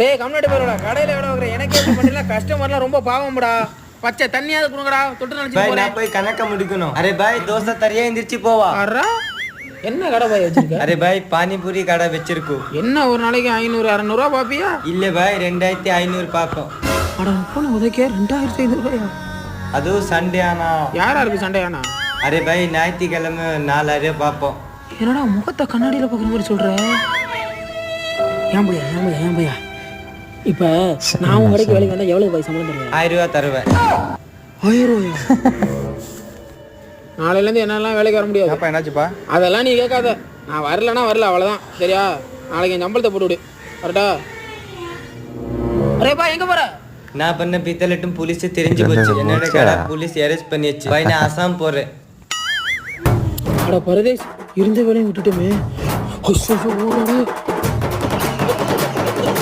டேய் கம்னாடி போறடா கடையில எவ்வளவு வைக்கிற எனக்கே இப்படி பண்ணல கஸ்டமர்லாம் ரொம்ப பாவம்டா பச்சை தண்ணியாவது குடுங்கடா தொட்டு நினைச்சு பாய் போறேன் நான் போய் கணக்க முடிக்கணும் அரே பாய் தோசை தரையா எந்திரிச்சு போவா அரா என்ன கடை பாய் வச்சிருக்க அரே பாய் பானிபூரி கடை வச்சிருக்கு என்ன ஒரு நாளைக்கு 500-600 ரூபா பாப்பியா இல்ல பாய் 2500 பாப்போம் அட போன உதக்கே 2500 ரூபாயா அது சண்டே ஆனா யாரா இருக்கு சண்டையானா அரே பாய் ஞாயிற்றுக்கிழமை 4000 பாப்போம் என்னடா முகத்தை கண்ணாடியில பாக்குற மாதிரி சொல்ற ஏன் பையா இப்ப நான் உங்க கடைக்கு வேலைக்கு வந்தா எவ்வளவு பாய் சம்பளம் தருவேன் 1000 ரூபா தருவேன் 1000 ரூபாயா நாளையில இருந்து என்னெல்லாம் வேலைக்கு வர முடியாது அப்பா என்னாச்சுப்பா அதெல்லாம் நீ கேட்காத நான் வரலன்னா வரல அவ்வளவுதான் சரியா நாளைக்கு என் சம்பளத்தை போட்டு விடு கரெக்டா அரேப்பா எங்க போற நான் பண்ண பித்தலட்டும் போலீஸ் தெரிஞ்சு போச்சு என்னோட கடை போலீஸ் அரெஸ்ட் பண்ணியாச்சு பாய் நான் அசாம் போறேன் அட பரதேஷ் இருந்த வேலையும் விட்டுட்டுமே